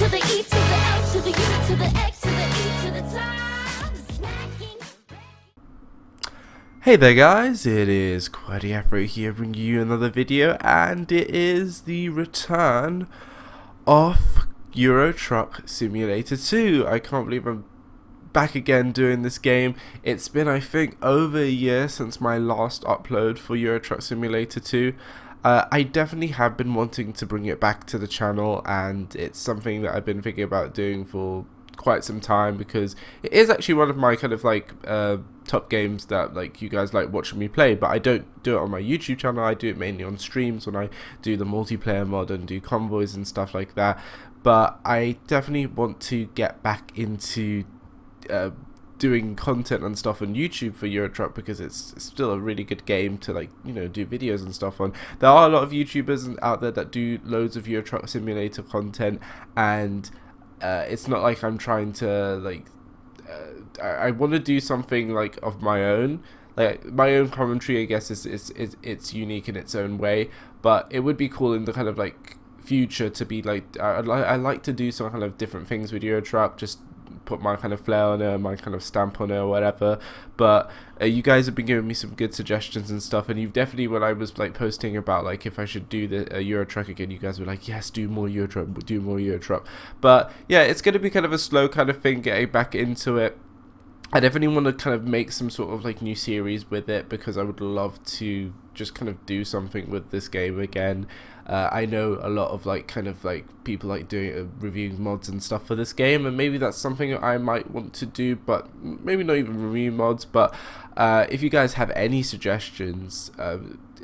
to the E to the L to the U to the X to the E to the top. Smacking. Hey there guys, it is Qwerty Afro here bringing you another video, and it is the return of Euro Truck Simulator 2. I can't believe I'm back again doing this game. It's been, I think, over a year since my last upload for Euro Truck Simulator 2. I definitely have been wanting to bring it back to the channel, and it's something that I've been thinking about doing for quite some time, because it is actually one of my kind of like top games that like you guys like watching me play. But I don't do it on my YouTube channel. I do it mainly on streams when I do the multiplayer mod and do convoys and stuff like that. But I definitely want to get back into doing content and stuff on YouTube for Euro Truck, because it's still a really good game to, like, you know, do videos and stuff on. There are a lot of YouTubers out there that do loads of Euro Truck Simulator content, and it's not like I'm trying to like I want to do something like of my own. Like my own commentary, I guess, it's unique in its own way, but it would be cool in the kind of like future to be like I like to do some kind of different things with Euro Truck, just put my kind of flair on it, my kind of stamp on it or whatever. But you guys have been giving me some good suggestions and stuff, and you've definitely, when I was like posting about like if I should do the Euro Truck again, you guys were like, yes, do more Euro Truck, do more Euro Truck. But yeah, it's going to be kind of a slow kind of thing getting back into it. I definitely want to kind of make some sort of like new series with it, because I would love to just kind of do something with this game again. I know a lot of like kind of like people like doing reviewing mods and stuff for this game, and maybe that's something I might want to do, but maybe not even review mods. But if you guys have any suggestions,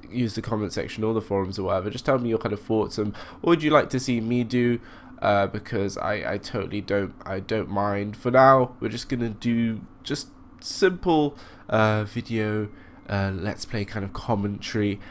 use the comment section or the forums or whatever. Just tell me your kind of thoughts, and what would you like to see me do? Because I totally don't mind. For now, we're just gonna do just simple video let's play kind of commentary.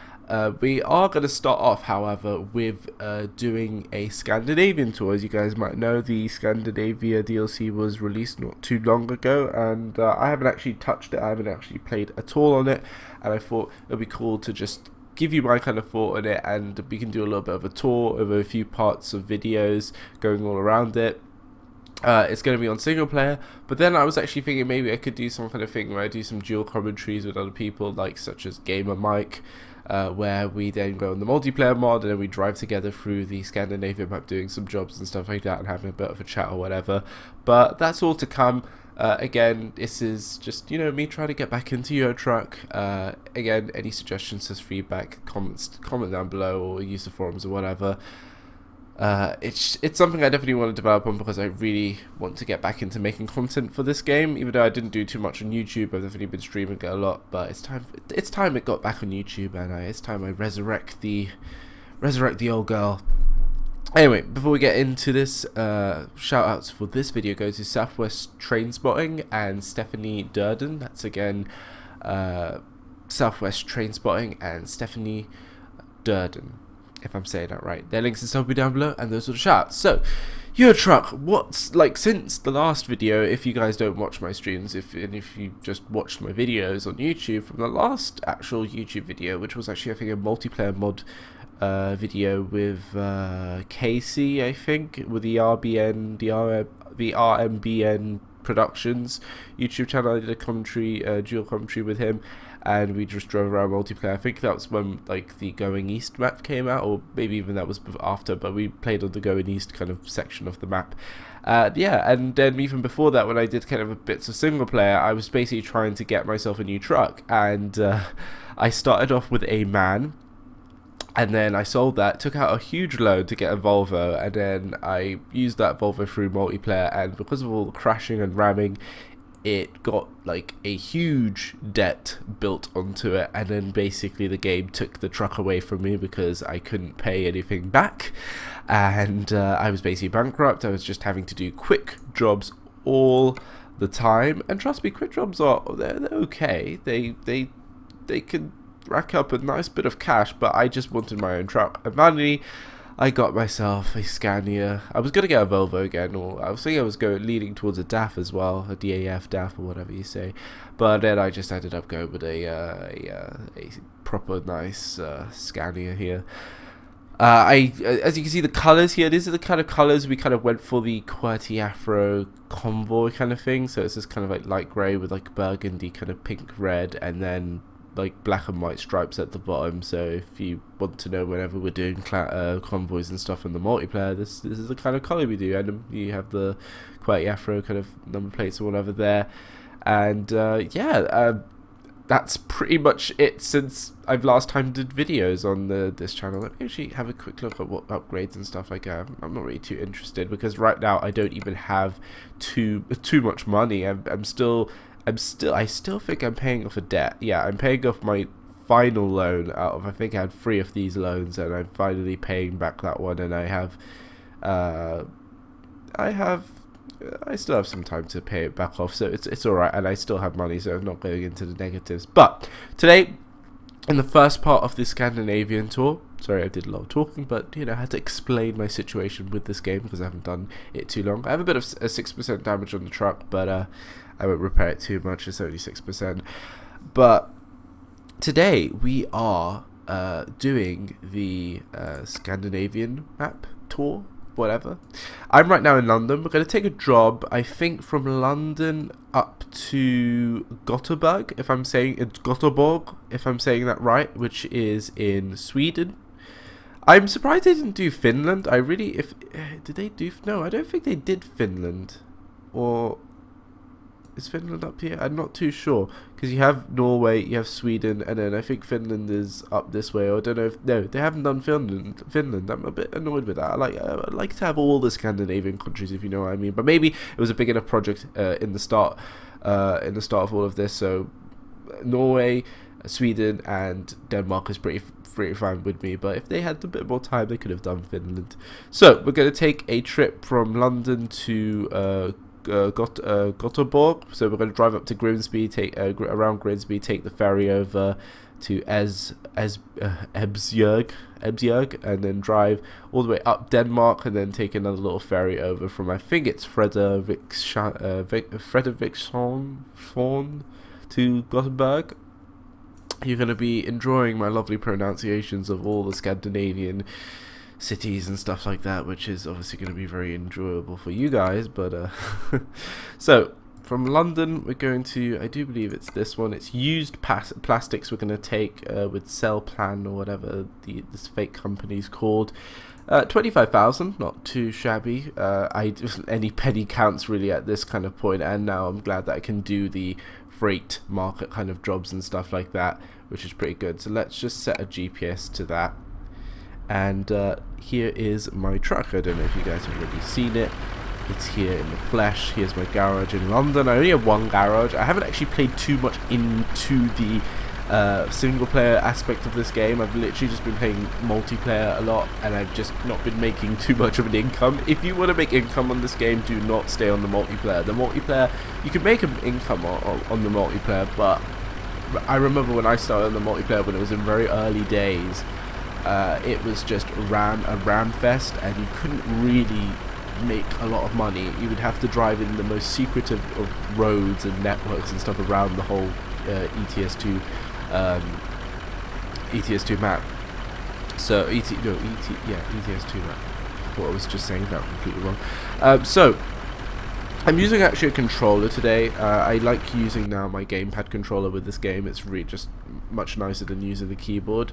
We are going to start off, however, with doing a Scandinavian tour. As you guys might know, the Scandinavia DLC was released not too long ago, and I haven't actually touched it. I haven't actually played at all on it, and I thought it would be cool to just give you my kind of thought on it, and we can do a little bit of a tour over a few parts of videos going all around it. It's going to be on single player, but then I was actually thinking maybe I could do some kind of thing where I do some dual commentaries with other people, like such as Gamer Mike, where we then go on the multiplayer mod, and then we drive together through the Scandinavian map doing some jobs and stuff like that, and having a bit of a chat or whatever. But that's all to come. Again, this is just, you know, me trying to get back into Euro Truck. Again, any suggestions, as feedback, comment down below, or use the forums or whatever. It's something I definitely want to develop on, because I really want to get back into making content for this game. Even though I didn't do too much on YouTube, I've definitely been streaming it a lot. But it's time it got back on YouTube, and it's time I resurrect the old girl. Anyway, before we get into this, shout outs for this video go to Southwest Trainspotting and Stephanie Durden. That's again Southwest Trainspotting and Stephanie Durden, if I'm saying that right. Their links and stuff will be down below, and those are the shouts. So, Euro Truck, what's like since the last video? If you guys don't watch my streams, if you just watched my videos on YouTube, from the last actual YouTube video, which was actually, I think, a multiplayer mod video with Casey, I think, with the RMBN Productions YouTube channel. I did a commentary, dual commentary with him, and we just drove around multiplayer. I think that was when like the Going East map came out, or maybe even that was after, but we played on the Going East kind of section of the map. Yeah, and then even before that, when I did kind of bits of single player, I was basically trying to get myself a new truck, and I started off with a MAN, and then I sold that, took out a huge loan to get a Volvo, and then I used that Volvo through multiplayer, and because of all the crashing and ramming, it got like a huge debt built onto it, and then basically the game took the truck away from me because I couldn't pay anything back, and I was basically bankrupt. I was just having to do quick jobs all the time, and trust me, quick jobs they're okay. They can rack up a nice bit of cash, but I just wanted my own truck, and finally I got myself a Scania. I was going to get a Volvo again, or I was thinking I was leaning towards a DAF as well, a DAF, DAF, or whatever you say, but then I just ended up going with a proper nice Scania here. As you can see, the colors here, these are the kind of colors we kind of went for the Qwerty Afro convoy kind of thing. So it's just kind of like light grey with like burgundy, kind of pink red, and then like black and white stripes at the bottom. So if you want to know, whenever we're doing convoys and stuff in the multiplayer, this is the kind of color we do. And you have the Qwerty Afro kind of number plates or whatever there. And that's pretty much it since I've last time did videos on this channel. Let me actually have a quick look at what upgrades and stuff like that. I'm not really too interested because right now I don't even have too much money. I still think I'm paying off a debt. Yeah, I'm paying off my final loan out of, I think I had 3 of these loans, and I'm finally paying back that one, and I still have some time to pay it back off, so it's alright, and I still have money, so I'm not going into the negatives. But today, in the first part of the Scandinavian tour, sorry I did a lot of talking, but you know, I had to explain my situation with this game because I haven't done it too long. I have a bit of a 6% damage on the truck, but I won't repair it too much, it's only 6%. But today we are doing the Scandinavian Map Tour, whatever. I'm right now in London. We're going to take a job, I think, from London up to Gothenburg, if I'm saying it's Gothenburg, if I'm saying that right, which is in Sweden. I'm surprised they didn't do Finland. Did they do? No, I don't think they did Finland. Or is Finland up here? I'm not too sure, because you have Norway, you have Sweden, and then I think Finland is up this way. Or I don't know if they haven't done Finland. I'm a bit annoyed with that. I like to have all the Scandinavian countries, if you know what I mean. But maybe it was a big enough project in the start of all of this. So Norway, Sweden, and Denmark is pretty fine with me. But if they had a bit more time, they could have done Finland. So we're going to take a trip from London to Gothenburg. So we're going to drive up to Grimsby, take around Grimsby, take the ferry over to Ebsjörg, and then drive all the way up Denmark, and then take another little ferry over from, I think it's Frederikshavn to Gothenburg. You're going to be enjoying my lovely pronunciations of all the Scandinavian cities and stuff like that, which is obviously going to be very enjoyable for you guys. But so from London we're going to, I do believe it's this one, it's used plastics we're going to take with Cellplan or whatever this fake company's called. 25,000, not too shabby. Any penny counts really at this kind of point, and now I'm glad that I can do the freight market kind of jobs and stuff like that, which is pretty good. So let's just set a GPS to that. And here is my truck. I don't know if you guys have already seen it. It's here in the flesh. Here's my garage in London. I only have one garage. I haven't actually played too much into the single player aspect of this game. I've literally just been playing multiplayer a lot, and I've just not been making too much of an income. If you want to make income on this game, do not stay on the multiplayer. The multiplayer, you can make an income on the multiplayer, but I remember when I started on the multiplayer, when it was in very early days, it was just a ram fest, and you couldn't really make a lot of money. You would have to drive in the most secretive of roads and networks and stuff around the whole ETS2 map. So ETS2 map. I thought I was just saying that completely wrong. So I'm using actually a controller today. I like using now my gamepad controller with this game. It's really just much nicer than using the keyboard.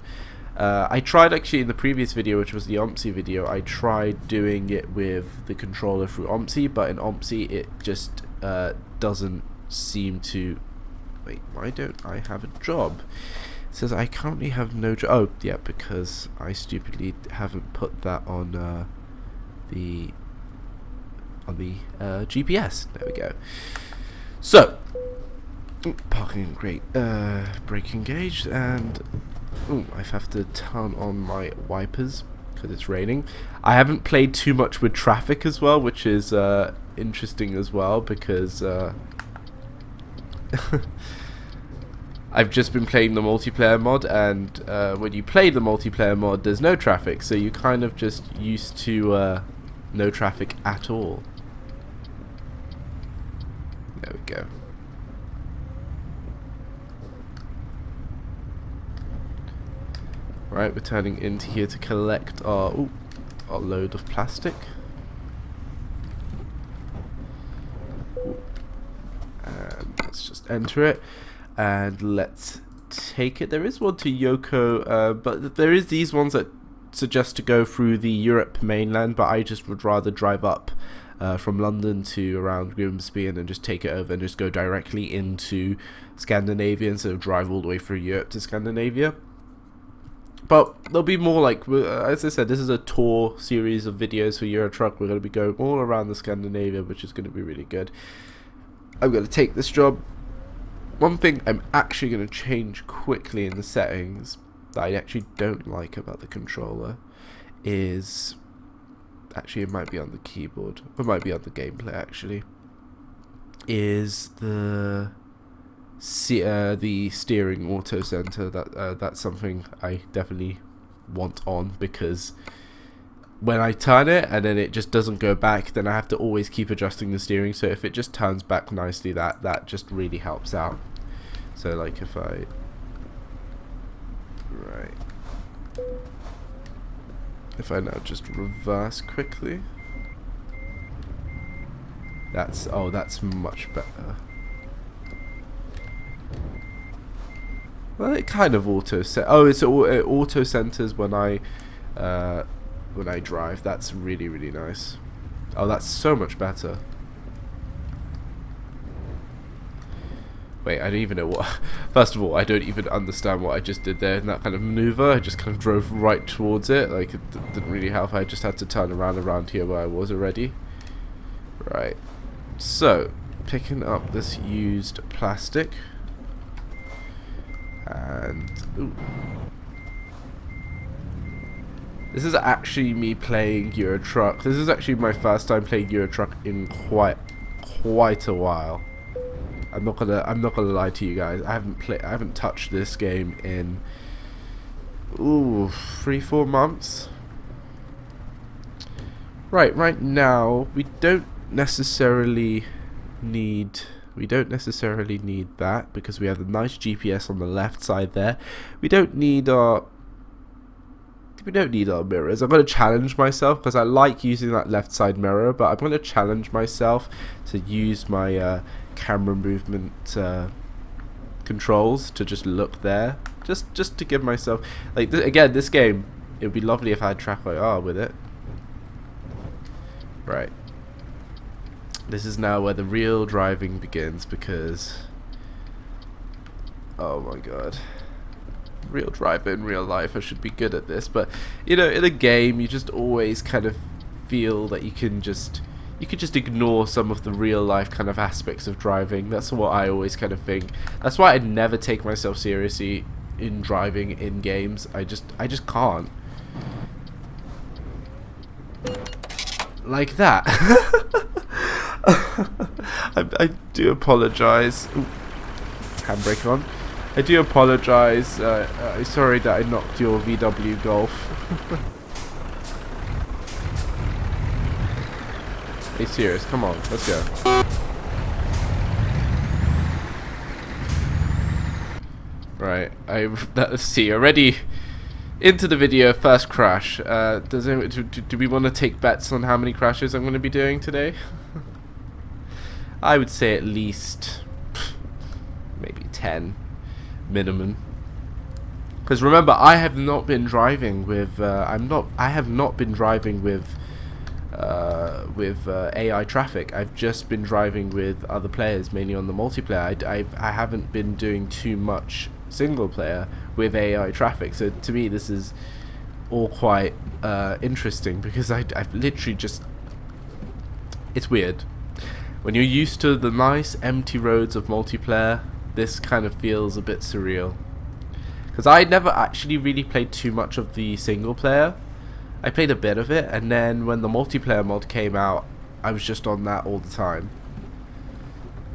I tried actually in the previous video, which was the OMSI video, I tried doing it with the controller through OMSI, but in OMSI it just doesn't seem to... Wait, why don't I have a job? It says I currently have no job. Oh, yeah, because I stupidly haven't put that on the GPS. There we go. So, parking great, brake engaged, and I have to turn on my wipers because it's raining. I haven't played too much with traffic as well, which is interesting as well, because I've just been playing the multiplayer mod, and when you play the multiplayer mod, there's no traffic, so you kind of just used to no traffic at all. There we go. Right, we're turning into here to collect our load of plastic. And let's just enter it, and let's take it. There is one to Yoko, but there is these ones that suggest to go through the Europe mainland, but I just would rather drive up from London to around Grimsby and then just take it over and just go directly into Scandinavia instead of drive all the way through Europe to Scandinavia. But there'll be more, like, as I said, this is a tour series of videos for Euro Truck. We're going to be going all around the Scandinavia, which is going to be really good. I'm going to take this job. One thing I'm actually going to change quickly in the settings that I actually don't like about the controller is, actually it might be on the keyboard, it might be on the gameplay actually, is the steering auto center. That's something I definitely want on, because when I turn it and then it just doesn't go back, then I have to always keep adjusting the steering. So if it just turns back nicely, that just really helps out. So like if I, right, if I now just reverse quickly, that's much better. Well, it kind of auto set. Oh, it auto centers when I drive. That's really, really nice. Oh, that's so much better. Wait, I don't even know what. First of all, I don't even understand what I just did there in that kind of maneuver. I just kind of drove right towards it. Like, it didn't really help. I just had to turn around here where I was already. Right. So, picking up this used plastic. And ooh. This is actually me playing Euro Truck. This is actually my first time playing Euro Truck in quite a while. I'm not gonna lie to you guys. I haven't touched this game in 3-4 months. Right now we don't necessarily need that, because we have a nice GPS on the left side there. We don't need our mirrors. I'm going to challenge myself, because I like using that left side mirror, but I'm going to challenge myself to use my camera movement controls to just look there, just to give myself, like, again, this game, it would be lovely if I had track IR with it. Right. This is now where the real driving begins, because, oh my god, real driver in real life. I should be good at this, but you know, in a game, you just always kind of feel that you could just ignore some of the real life kind of aspects of driving. That's what I always kind of think. That's why I never take myself seriously in driving in games. I just can't. Like that. I do apologize. Handbrake on. I do apologize. I'm sorry that I knocked your VW Golf. Hey, serious? Come on, let's go. Right, let's see. Already into the video. First crash. Do we want to take bets on how many crashes I'm going to be doing today? I would say at least maybe 10 minimum. Because remember, I have not been driving with AI traffic. I've just been driving with other players, mainly on the multiplayer. I haven't been doing too much single player with AI traffic. So to me, this is all quite interesting, because I've literally just, it's weird. When you're used to the nice empty roads of multiplayer, this kind of feels a bit surreal. Because I never actually really played too much of the single player. I played a bit of it, and then when the multiplayer mod came out, I was just on that all the time.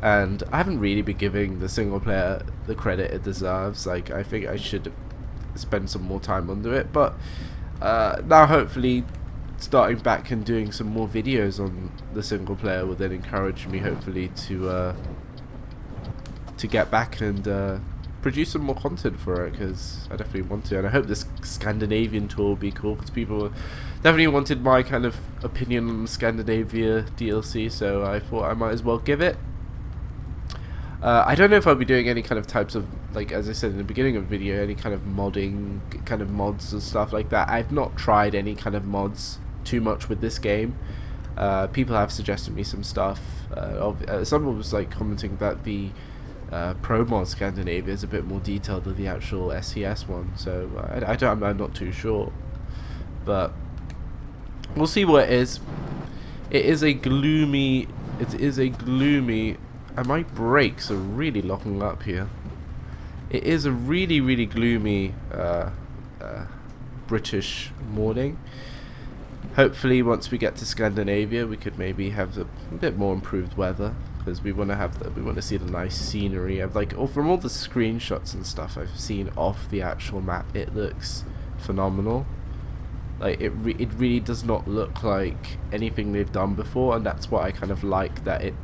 And I haven't really been giving the single player the credit it deserves. Like, I think I should spend some more time onto it. But now hopefully starting back and doing some more videos on the single player will then encourage me, hopefully, to get back and produce some more content for it, because I definitely want to, and I hope this Scandinavian tour will be cool, because people definitely wanted my kind of opinion on Scandinavia DLC, so I thought I might as well give it. I don't know if I'll be doing any kind of types of, like, as I said in the beginning of the video, any kind of modding, kind of mods and stuff like that. I've not tried any kind of mods too much with this game. People have suggested me some stuff. Someone was like commenting that the Pro mod Scandinavia is a bit more detailed than the actual SES one, so I'm not too sure, but we'll see what it is. It is a gloomy. And my brakes are really locking up here. It is a really gloomy British morning. Hopefully once we get to Scandinavia we could maybe have a bit more improved weather, because we want to see the nice scenery. I've from all the screenshots and stuff I've seen off the actual map, it looks phenomenal. Like it really does not look like anything they've done before, and that's what I kind of like, that it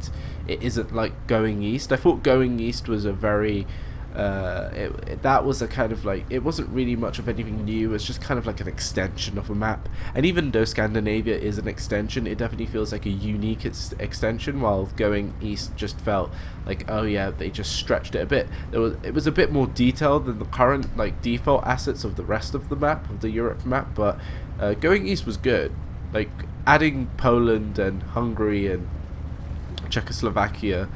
isn't like Going East. I thought Going East was a very that was a kind of like, it wasn't really much of anything new. It's just kind of like an extension of a map, and even though Scandinavia is an extension, it definitely feels like a unique extension, while Going East just felt like, oh yeah, they just stretched it a bit. It was a bit more detailed than the current like default assets of the rest of the map, of the Europe map, but Going East was good. Like adding Poland and Hungary and Czechoslovakia,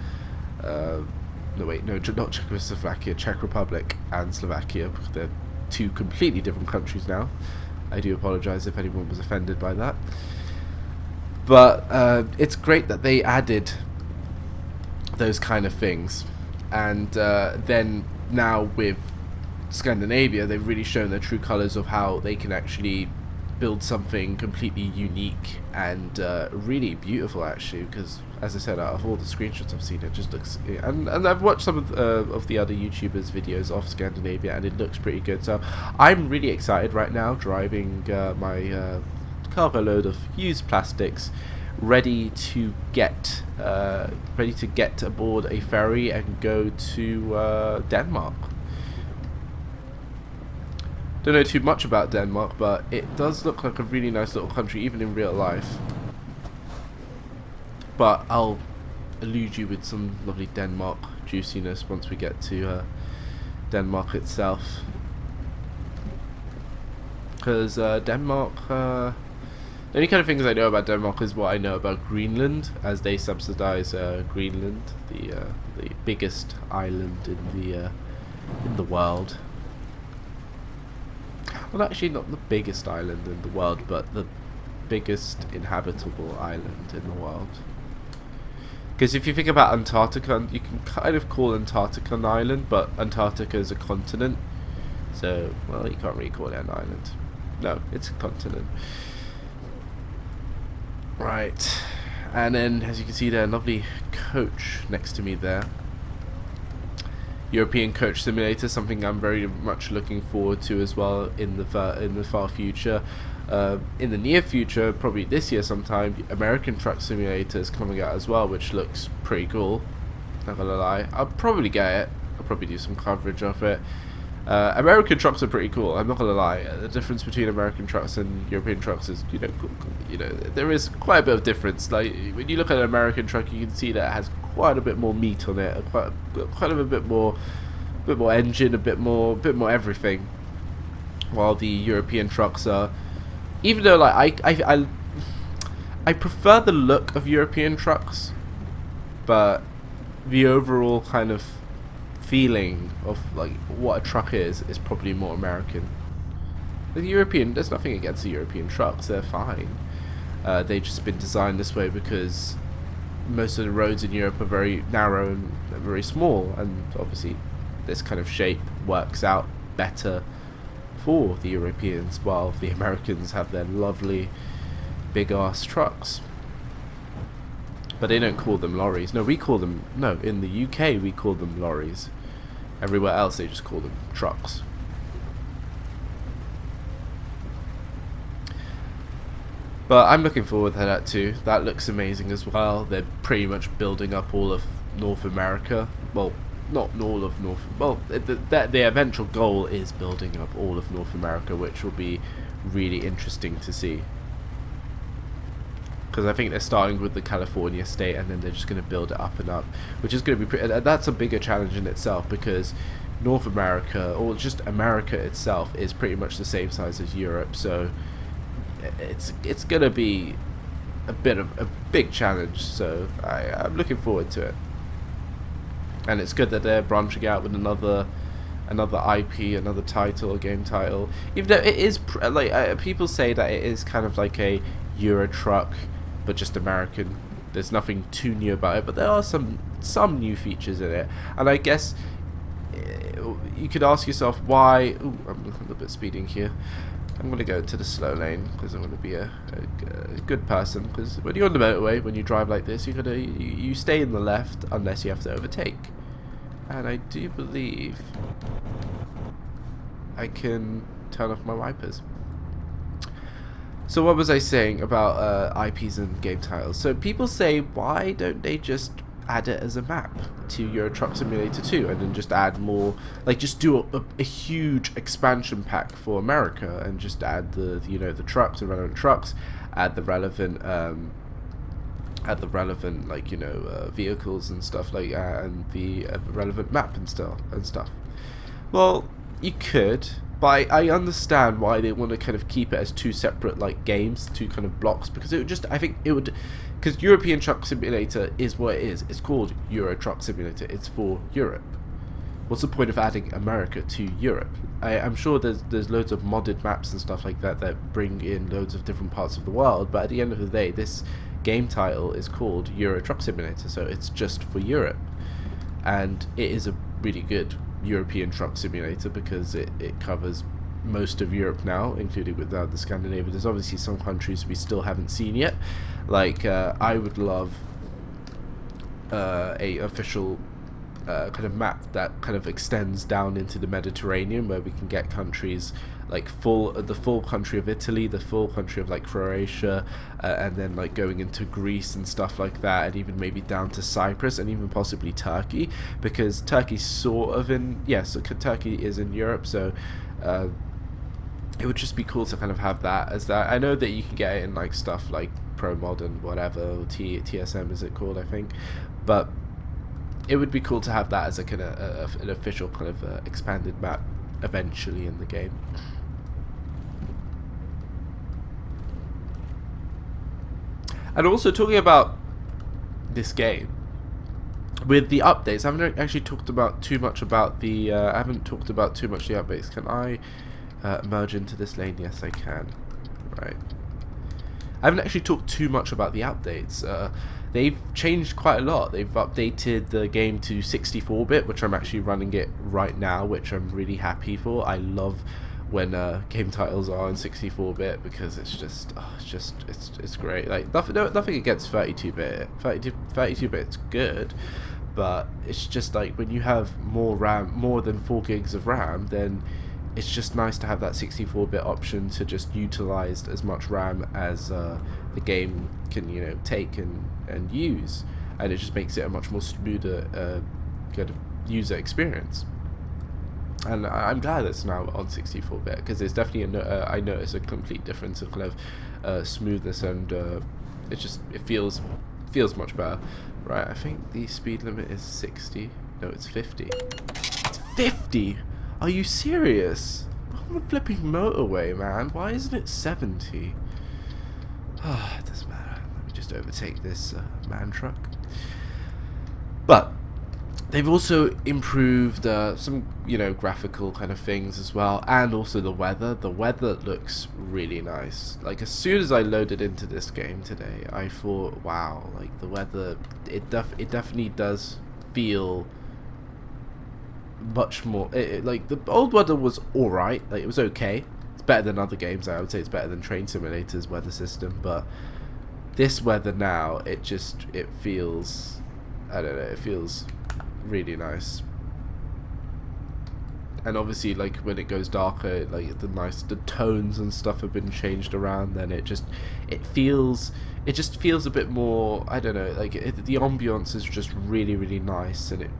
no wait, no, not Czechoslovakia, Czech Republic and Slovakia, because they're two completely different countries now. I do apologise if anyone was offended by that. But it's great that they added those kind of things. And then now with Scandinavia, they've really shown their true colours of how they can actually build something completely unique and really beautiful, actually, because as I said, out of all the screenshots I've seen, it just looks, and I've watched some of the other YouTubers' videos of Scandinavia, and it looks pretty good. So I'm really excited right now, driving my cargo load of used plastics, ready to get aboard a ferry and go to Denmark. Don't know too much about Denmark, but it does look like a really nice little country, even in real life. But I'll elude you with some lovely Denmark juiciness once we get to Denmark itself. Because Denmark, the only kind of things I know about Denmark is what I know about Greenland, as they subsidize Greenland, the biggest island in the world. Well, actually not the biggest island in the world, but the biggest inhabitable island in the world. Because if you think about Antarctica, you can kind of call Antarctica an island, but Antarctica is a continent. So, well, you can't really call it an island. No, it's a continent. Right. And then, as you can see there, a lovely coach next to me there. European Coach Simulator, something I'm very much looking forward to as well in the far future. In the near future, probably this year sometime, American Truck Simulator is coming out as well, which looks pretty cool. Not gonna lie, I'll probably get it. I'll probably do some coverage of it. American trucks are pretty cool. I'm not gonna lie. The difference between American trucks and European trucks is, you know, there is quite a bit of difference. Like when you look at an American truck, you can see that it has quite a bit more meat on it, quite a bit more engine, a bit more everything. While the European trucks are, even though like I prefer the look of European trucks, but the overall kind of feeling of like what a truck is probably more American. The European, there's nothing against the European trucks, they're fine. They've just been designed this way because most of the roads in Europe are very narrow and very small, and obviously this kind of shape works out better for the Europeans, while the Americans have their lovely big ass trucks. But they don't call them lorries. No, we call them, no, in the UK we call them lorries. Everywhere else they just call them trucks. But I'm looking forward to that too. That looks amazing as well. They're pretty much building up all of North America. Well, not all of North. Well, the eventual goal is building up all of North America, which will be really interesting to see. Because I think they're starting with the California state, and then they're just going to build it up and up, which is going to be that's a bigger challenge in itself, because North America, or just America itself, is pretty much the same size as Europe. So it's going to be a bit of a big challenge. So I'm looking forward to it, and it's good that they're branching out with another IP, another title, a game title. Even though it is like people say that it is kind of like a Euro Truck, but just American. There's nothing too new about it, but there are some new features in it. And I guess you could ask yourself why. Ooh, I'm a little bit speeding here. I'm going to go to the slow lane because I'm going to be a good person. Because when you're on the motorway, when you drive like this, you stay in the left unless you have to overtake. And I do believe I can turn off my wipers. So what was I saying about IPs and game titles? So people say, why don't they just add it as a map to Euro Truck Simulator 2 and then just add more, like just do a huge expansion pack for America and just add the the trucks, the relevant trucks, add the relevant like vehicles and stuff like and the relevant map and stuff. Well, you could. But I understand why they want to kind of keep it as two separate like games, two kind of blocks, because it would just, I think it would, because European Truck Simulator is what it is. It's called Euro Truck Simulator. It's for Europe. What's the point of adding America to Europe? I'm sure there's loads of modded maps and stuff like that that bring in loads of different parts of the world, but at the end of the day, this game title is called Euro Truck Simulator, so it's just for Europe, and it is a really good European Truck Simulator because it covers most of Europe now, including with the Scandinavia. There's obviously some countries we still haven't seen yet. Like I would love a official kind of map that kind of extends down into the Mediterranean, where we can get countries like the full country of Italy, the full country of like Croatia, and then like going into Greece and stuff like that, and even maybe down to Cyprus and even possibly Turkey, because Turkey's sort of in, so Turkey is in Europe, so it would just be cool to kind of have that as that. I know that you can get it in like stuff like Pro Mod and whatever, or TSM is it called, I think, but it would be cool to have that as a kind of an official kind of expanded map eventually in the game. And also, talking about this game, with the updates, I haven't actually talked about too much about the I haven't talked about too much the updates. Can I merge into this lane? Yes, I can. Right. I haven't actually talked too much about the updates. They've changed quite a lot. They've updated the game to 64-bit, which I'm actually running it right now, which I'm really happy for. I love when game titles are on 64-bit because it's just, it's great. Like nothing against 32-bit. 32-bit's good, but it's just like when you have more RAM, more than 4 gigs of RAM, then it's just nice to have that 64-bit option to just utilize as much RAM as the game can, take and use, and it just makes it a much more smoother kind of user experience. And I'm glad it's now on 64-bit because it's definitely I notice a complete difference of kind of smoothness, and it feels much better. Right, I think the speed limit is 60. No, it's 50. It's 50. Are you serious? I'm on a flipping motorway, man. Why isn't it 70? Ah, it doesn't matter. Let me just overtake this man truck. But they've also improved some, graphical kind of things as well, and also the weather. The weather looks really nice. Like, as soon as I loaded into this game today, I thought, wow, like the weather, it definitely does feel much more, like the old weather was alright, like it was okay. It's better than other games. I would say it's better than Train Simulator's weather system, but this weather now, it feels, I don't know, it feels really nice. and obviously like when it goes darker, like the tones and stuff have been changed around, then it just feels a bit more, I don't know, like the ambiance is just really nice, and it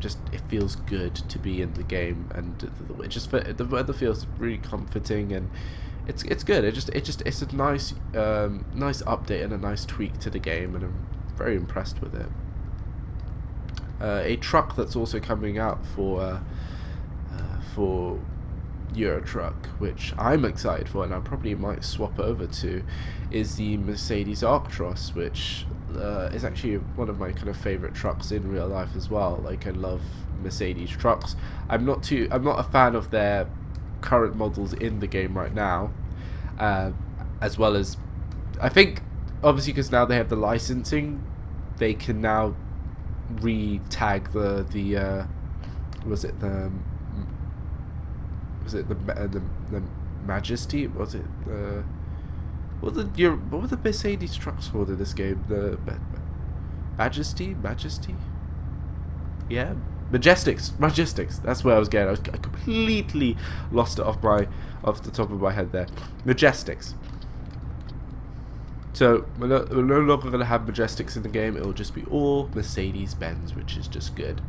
feels good to be in the game, and the weather feels really comforting, and it's good. It's a nice update and a nice tweak to the game, and I'm very impressed with it. A truck that's also coming out for Euro Truck, which I'm excited for, and I probably might swap over to, is the Mercedes Actros, which is actually one of my kind of favorite trucks in real life as well. Like, I love Mercedes trucks. I'm not a fan of their current models in the game right now, as well as, I think obviously because now they have the licensing, they can now re-tag the Majesty? Was it what were the Mercedes trucks called in this game? The Majesty? Yeah, Majestics. That's where I was going. I completely lost it off the top of my head there. Majestics. So we're no longer going to have Majestics in the game. It will just be all Mercedes-Benz, which is just good.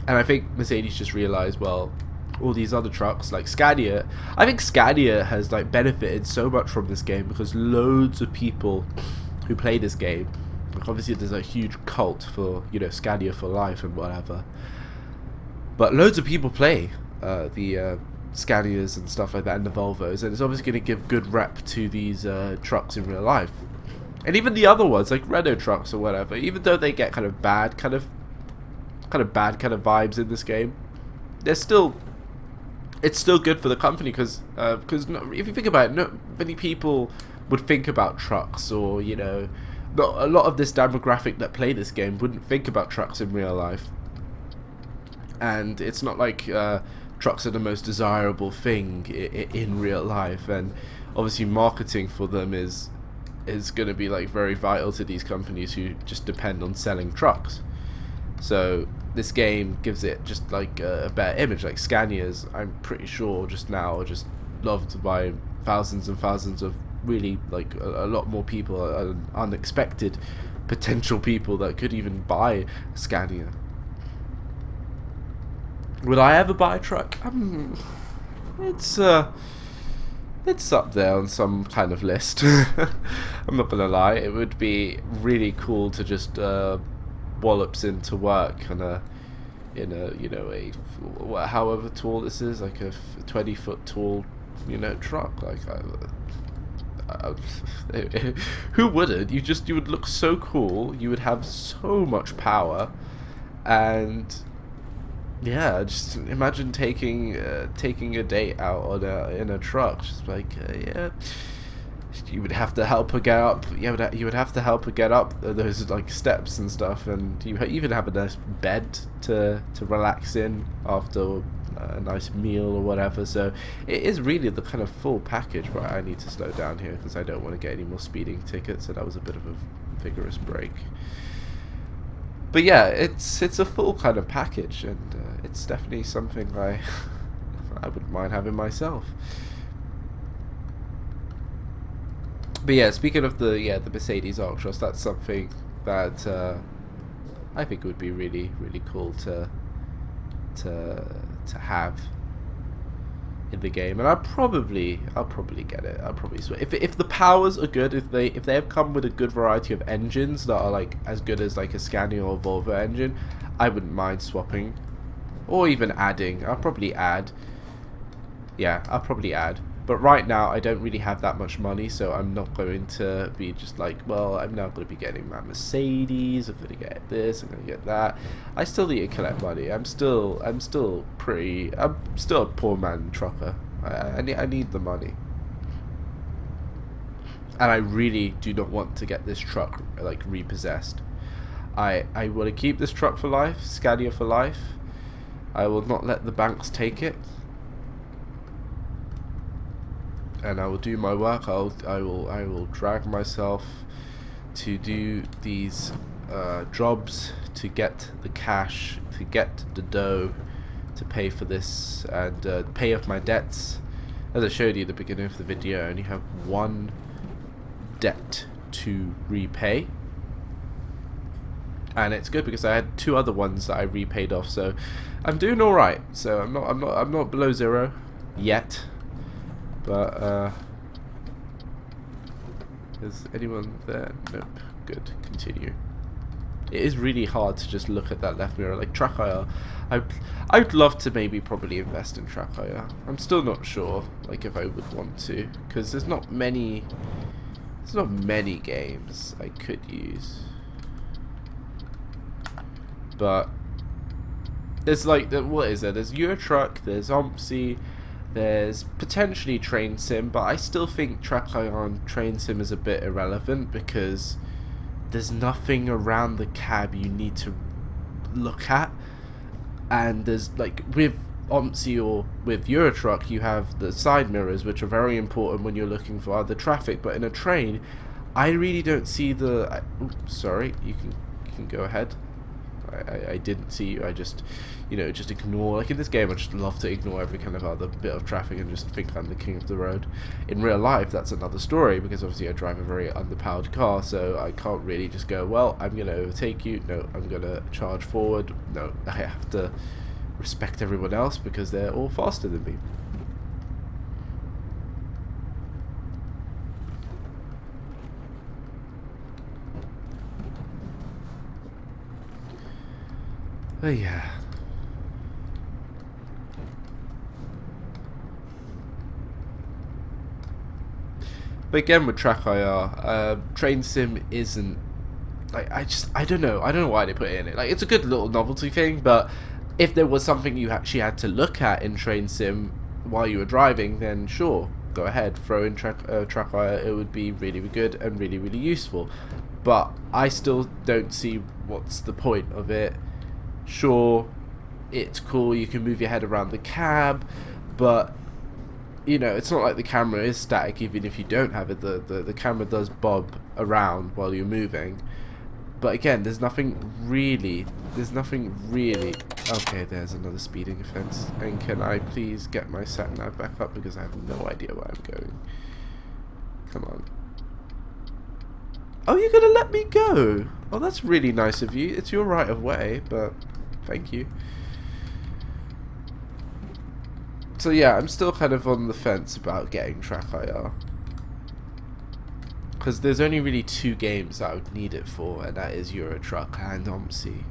And I think Mercedes just realized, well, all these other trucks like Scania, I think Scania has like benefited so much from this game, because loads of people who play this game, like obviously there's a huge cult for, you know, Scania for life and whatever, but loads of people play the Scanias and stuff like that, and the Volvos, and it's obviously going to give good rep to these trucks in real life. And even the other ones like Renault trucks or whatever, even though they get kind of bad vibes in this game, it's still good for the company, because if you think about it, not many people would think about trucks, or, you know, not a lot of this demographic that play this game wouldn't think about trucks in real life. And it's not like trucks are the most desirable thing in real life, and obviously marketing for them is going to be like very vital to these companies who just depend on selling trucks. So this game gives it just like a better image. Like Scanias, I'm pretty sure just now just loved by thousands and thousands of really like a lot more people, unexpected potential people that could even buy Scania. Would I ever buy a truck? It's up there on some kind of list. I'm not gonna lie, it would be really cool to just wallops into work in a you know, a however tall this is, like a 20-foot tall, you know, truck. Like who wouldn't? You would look so cool. You would have so much power, and yeah, just imagine taking a date out in a truck. Just like yeah. You would have to help her get up. You would have to help her get up those like steps and stuff, and you even have a nice bed to relax in after a nice meal or whatever. So it is really the kind of full package. Right, I need to slow down here because I don't want to get any more speeding tickets. So that was a bit of a vigorous break. But yeah, it's a full kind of package, and it's definitely something I wouldn't mind having myself. But yeah, speaking of the Mercedes Actros, that's something that I think would be really cool to have in the game, and I'll probably get it. I'll probably if the powers are good, if they have come with a good variety of engines that are like as good as like a Scania or Volvo engine, I wouldn't mind swapping, or even adding. I'll probably add. Yeah, I'll probably add. But right now, I don't really have that much money, so I'm not going to be just like, well, I'm now going to be getting my Mercedes, I'm going to get this, I'm going to get that. I still need to collect money. I'm still a poor man trucker. I need the money. And I really do not want to get this truck, like, repossessed. I want to keep this truck for life, Scania for life. I will not let the banks take it. And I will do my work. I will drag myself to do these jobs, to get the cash, to get the dough, to pay for this and pay off my debts. As I showed you at the beginning of the video, I only have one debt to repay, and it's good because I had 2 other ones that I repaid off, so I'm doing all right. So I'm not below 0 yet, but is anyone there? Nope. Good. Continue. It is really hard to just look at that left mirror. Like track hire, I'd love to maybe probably invest in track hire. I'm still not sure, like, if I would want to, because there's not many games I could use. But there's like, what is there? There's Euro Truck, there's OMSI, there's potentially Train Sim, but I still think track hire on Train Sim is a bit irrelevant because there's nothing around the cab you need to look at, and there's like with OMSI or with Eurotruck you have the side mirrors, which are very important when you're looking for other traffic, but in a train I really don't see the oops, sorry, you can go ahead. I didn't see you. I just, just ignore. Like in this game, I just love to ignore every kind of other bit of traffic and just think I'm the king of the road. In real life, that's another story because obviously I drive a very underpowered car, so I can't really just go, well, I'm going to overtake you. No, I'm going to charge forward. No, I have to respect everyone else because they're all faster than me. Oh yeah. But again, with track hire, Train Sim isn't like, I don't know why they put it in it. Like, it's a good little novelty thing, but if there was something you actually had to look at in Train Sim while you were driving, then sure, go ahead, throw in track hire. It would be really good and really useful. But I still don't see what's the point of it. Sure, it's cool, you can move your head around the cab, but it's not like the camera is static. Even if you don't have it, the camera does bob around while you're moving. But again, there's nothing really okay, there's another speeding offence. And can I please get my sat nav back up because I have no idea where I'm going. Come on. Oh, you're gonna let me go? Oh, that's really nice of you. It's your right of way, but thank you. So yeah, I'm still kind of on the fence about getting track hire, because there's only really 2 games that I would need it for, and that is Euro Truck and OMSI.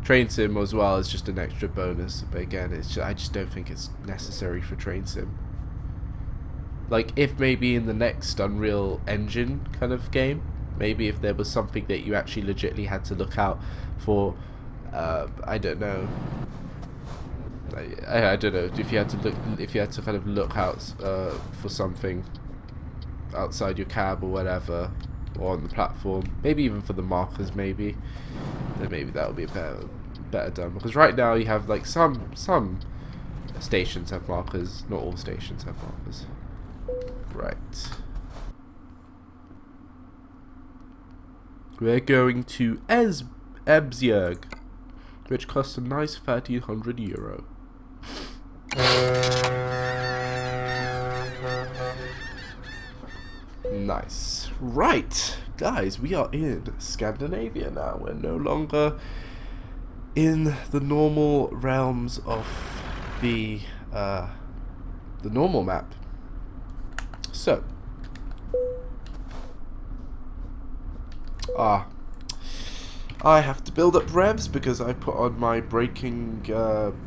Train Sim as well is just an extra bonus, but again, I just don't think it's necessary for Train Sim. Like, if maybe in the next Unreal Engine kind of game, maybe if there was something that you actually legitimately had to look out for, I don't know. I don't know if you had to kind of look out for something outside your cab or whatever, or on the platform, maybe even for the markers, maybe then maybe that would be better done, because right now you have like some stations have markers, not all stations have markers. Right, we're going to Esbjerg, which costs a nice 1,300 euro. Nice. Right, guys, we are in Scandinavia now. We're no longer in the normal realms of the normal map. So, I have to build up revs because I put on my braking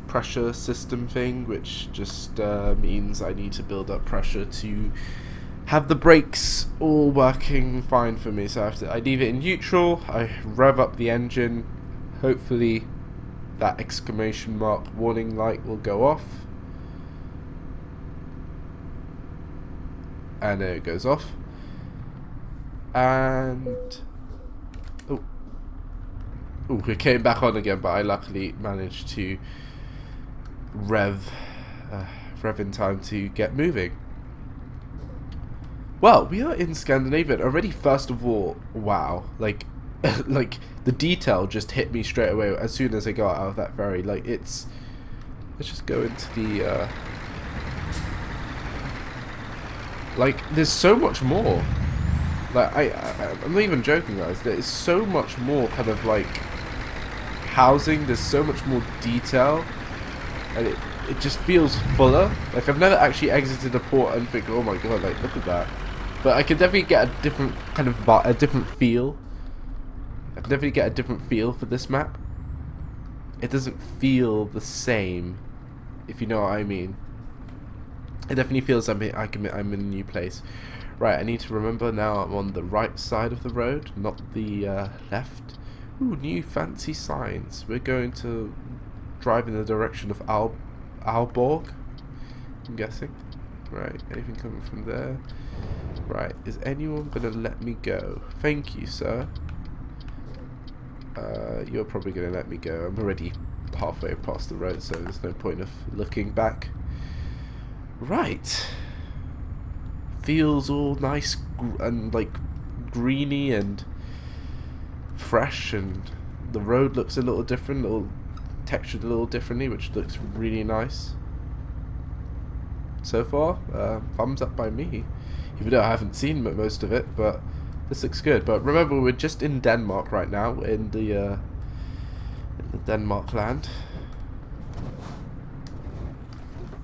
pressure system thing, which just means I need to build up pressure to have the brakes all working fine for me. So I leave it in neutral, I rev up the engine, hopefully that exclamation mark warning light will go off, and there it goes off, and oh, it came back on again, but I luckily managed to rev in time to get moving. Well, we are in Scandinavia already. First of all, wow, like, like the detail just hit me straight away as soon as I got out of that ferry. Like let's just go into the like there's so much more. Like I'm not even joking, guys. There is so much more kind of like housing. There's so much more detail, and it just feels fuller. Like I've never actually exited a port and think, oh my god, like look at that. But I can definitely get a different kind of a different feel. I can definitely get a different feel for this map. It doesn't feel the same, if you know what I mean. It definitely feels I'm in a new place. Right, I need to remember now I'm on the right side of the road, not the left. Ooh, new fancy signs. We're going to drive in the direction of Aalborg, I'm guessing. Right, anything coming from there? Right, is anyone going to let me go? Thank you, sir. You're probably going to let me go. I'm already halfway past the road, so there's no point of looking back. Right. Feels all nice and like greeny and fresh, and the road looks a little different, a little textured a little differently, which looks really nice. So far, thumbs up by me, even though I haven't seen most of it, but this looks good. But remember, we're just in Denmark right now, in the Denmark land.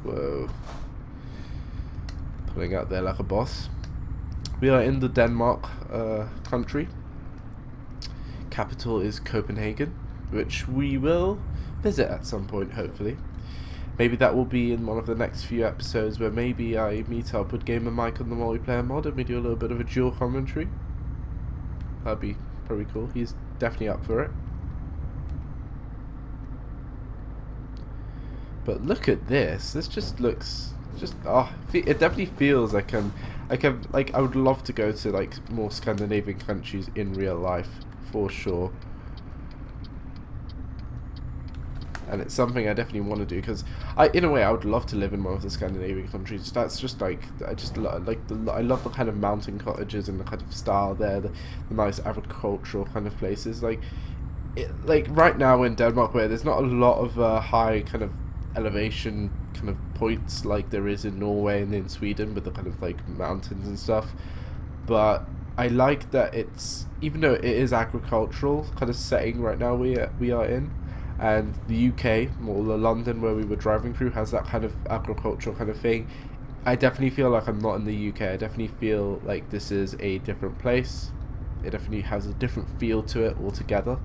Whoa. Pulling out there like a boss. We are in the Denmark country. Capital is Copenhagen, which we will visit at some point, hopefully. Maybe that will be in one of the next few episodes, where maybe I meet up with Gamer Mike on the multiplayer mod and we do a little bit of a dual commentary. That'd be pretty cool. He's definitely up for it. But look at this. This just looks it definitely feels like I would love to go to like more Scandinavian countries in real life, for sure. And it's something I definitely want to do, because in a way, I would love to live in one of the Scandinavian countries. That's just like, I love the kind of mountain cottages and the kind of style there, the nice agricultural kind of places. Like right now in Denmark, where there's not a lot of high kind of elevation kind of points like there is in Norway and in Sweden with the kind of like mountains and stuff. But I like that it's, even though it is agricultural kind of setting right now we are in. And the UK, or London, where we were driving through, has that kind of agricultural kind of thing. I definitely feel like I'm not in the UK. I definitely feel like this is a different place. It definitely has a different feel to it altogether.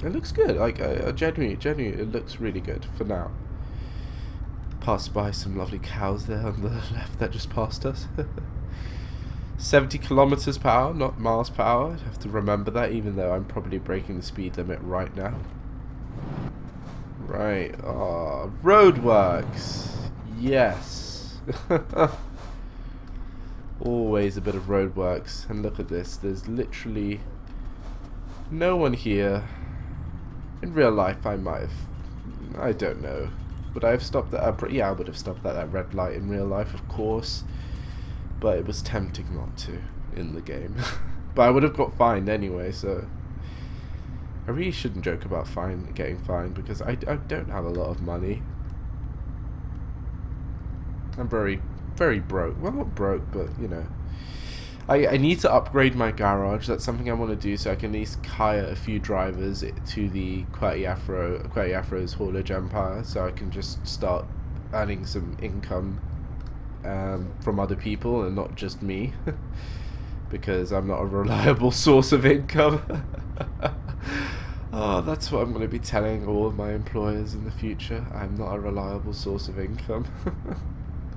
It looks good. Like genuinely, it looks really good for now. Passed by some lovely cows there on the left that just passed us. 70 kilometers per hour, not miles per hour. I have to remember that, even though I'm probably breaking the speed limit right now. Right, roadworks. Yes. Always a bit of roadworks. And look at this. There's literally no one here. In real life, I might have. I don't know. Would I have stopped at? Yeah, I would have stopped at that red light in real life, of course. But it was tempting not to in the game. But I would have got fined anyway, so I really shouldn't joke about getting fined, because I don't have a lot of money. I'm very, very broke. Well, not broke, but you know. I need to upgrade my garage. That's something I want to do, so I can at least hire a few drivers to the QwertyAfro, Afro's haulage empire, so I can just start earning some income from other people and not just me, because I'm not a reliable source of income. Oh, that's what I'm going to be telling all of my employers in the future. I'm not a reliable source of income.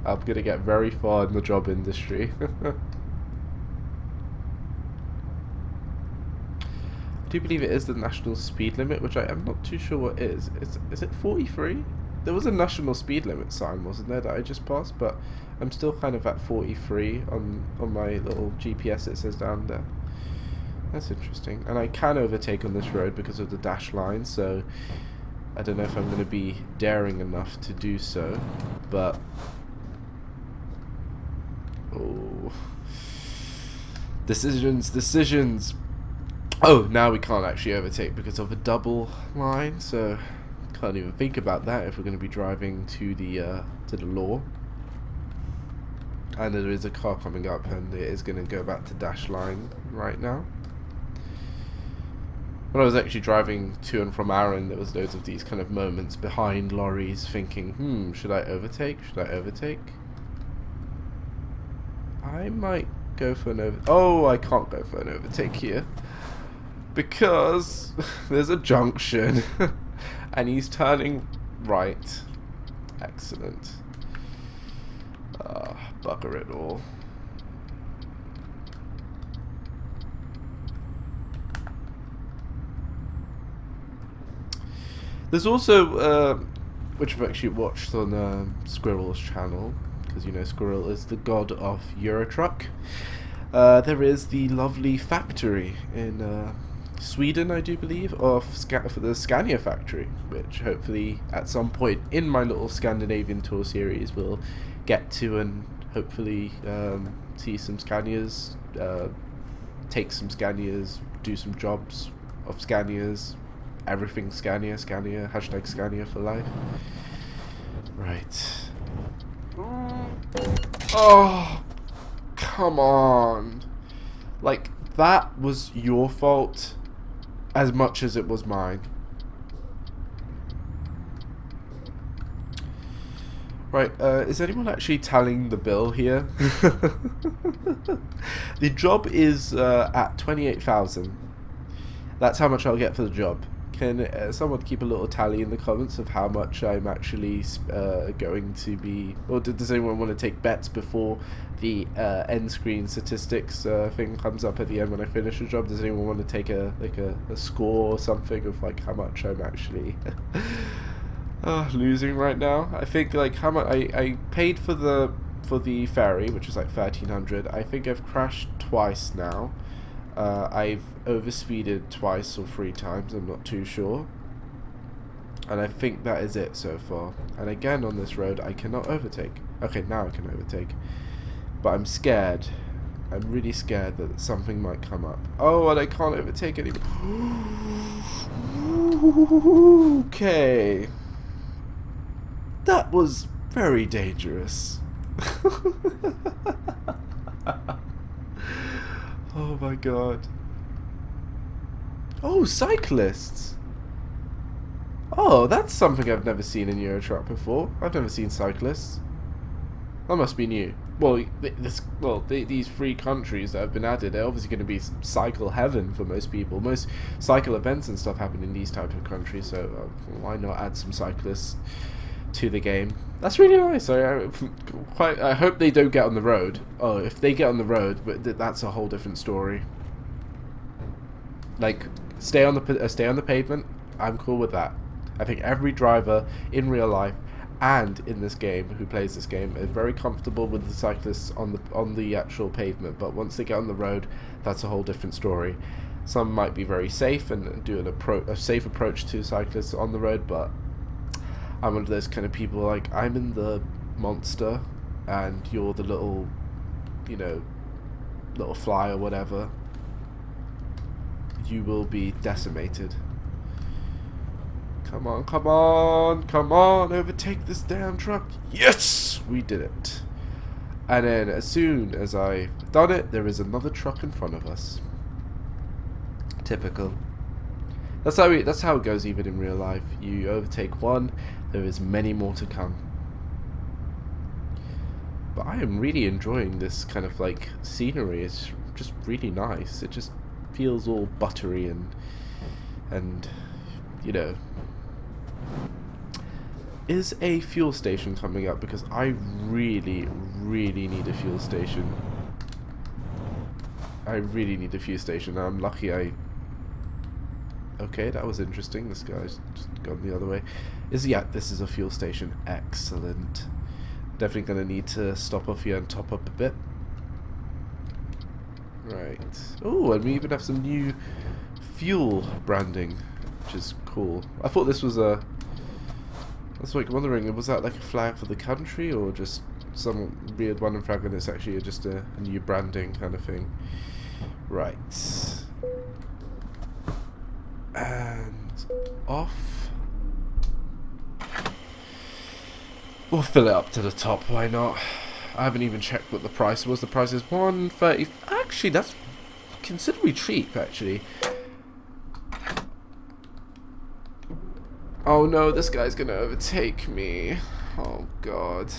I'm going to get very far in the job industry. I do believe it is the national speed limit, which I am not too sure what is. Is it 43? There was a national speed limit sign, wasn't there, that I just passed, but I'm still kind of at 43 on my little GPS it says down there. That's interesting. And I can overtake on this road because of the dash line, so I don't know if I'm going to be daring enough to do so, but Oh. Decisions. Oh, now we can't actually overtake because of a double line, so can't even think about that if we're going to be driving to the law. And there is a car coming up, and it is going to go back to dash line right now. When I was actually driving to and from Aaron, there was loads of these kind of moments behind lorries thinking, should I overtake? Should I overtake? I might go for an overtake. Oh, I can't go for an overtake here. Because there's a junction. And he's turning right. Excellent. Bugger it all. There's also, which I've actually watched on Squirrel's channel, because you know Squirrel is the god of Eurotruck. There is the lovely factory in Sweden, I do believe, for the Scania factory, which hopefully at some point in my little Scandinavian tour series will get to, and hopefully see some Scanias, take some Scanias, do some jobs of Scanias, everything Scania, hashtag Scania for life. Right. Oh, come on. Like, that was your fault as much as it was mine. Right, is anyone actually tallying the bill here? The job is at 28,000. That's how much I'll get for the job. Can someone keep a little tally in the comments of how much I'm actually going to be, or does anyone want to take bets before the end screen statistics thing comes up at the end when I finish a job? Does anyone want to take a score or something of like how much I'm actually losing right now? I think like how much I paid for the ferry, which is like 1,300. I think I've crashed twice now. I've overspeeded twice or 3 times, I'm not too sure. And I think that is it so far. And again on this road I cannot overtake. Okay, now I can overtake. But I'm scared. I'm really scared that something might come up. Oh, and I can't overtake anymore. Okay. That was very dangerous. Oh my god. Oh, cyclists. Oh, that's something I've never seen in Eurotruck before. I've never seen cyclists. That must be new. Well, these 3 countries that have been added, they're obviously going to be cycle heaven for most people. Most cycle events and stuff happen in these types of countries, so why not add some cyclists to the game? That's really nice. I hope they don't get on the road. Oh, if they get on the road, but that's a whole different story. Like, stay on the pavement. I'm cool with that. I think every driver in real life and in this game who plays this game is very comfortable with the cyclists on the actual pavement. But once they get on the road, that's a whole different story. Some might be very safe and do a safe approach to cyclists on the road, but I'm one of those kind of people, like, I'm in the monster and you're the little, you know, little fly or whatever. You will be decimated. Come on, come on, come on, overtake this damn truck. Yes, we did it. And then as soon as I've done it, there is another truck in front of us. Typical. That's how it goes even in real life. You overtake one, there is many more to come. But I am really enjoying this kind of like scenery. It's just really nice. It just feels all buttery and you know. Is a fuel station coming up? Because I really need a fuel station. I really need a fuel station. I'm lucky okay, that was interesting. This guy's just gone the other way. Yeah, this is a fuel station. Excellent. Definitely going to need to stop off here and top up a bit. Right. Oh, and we even have some new fuel branding, which is cool. I thought this was I was like wondering, was that like a flag for the country or just some weird one in front, and it's actually just a new branding kind of thing. Right. And off. We'll fill it up to the top, why not? I haven't even checked what the price was. The price is 130. Actually, that's considerably cheap, actually. Oh no, this guy's gonna overtake me. Oh god.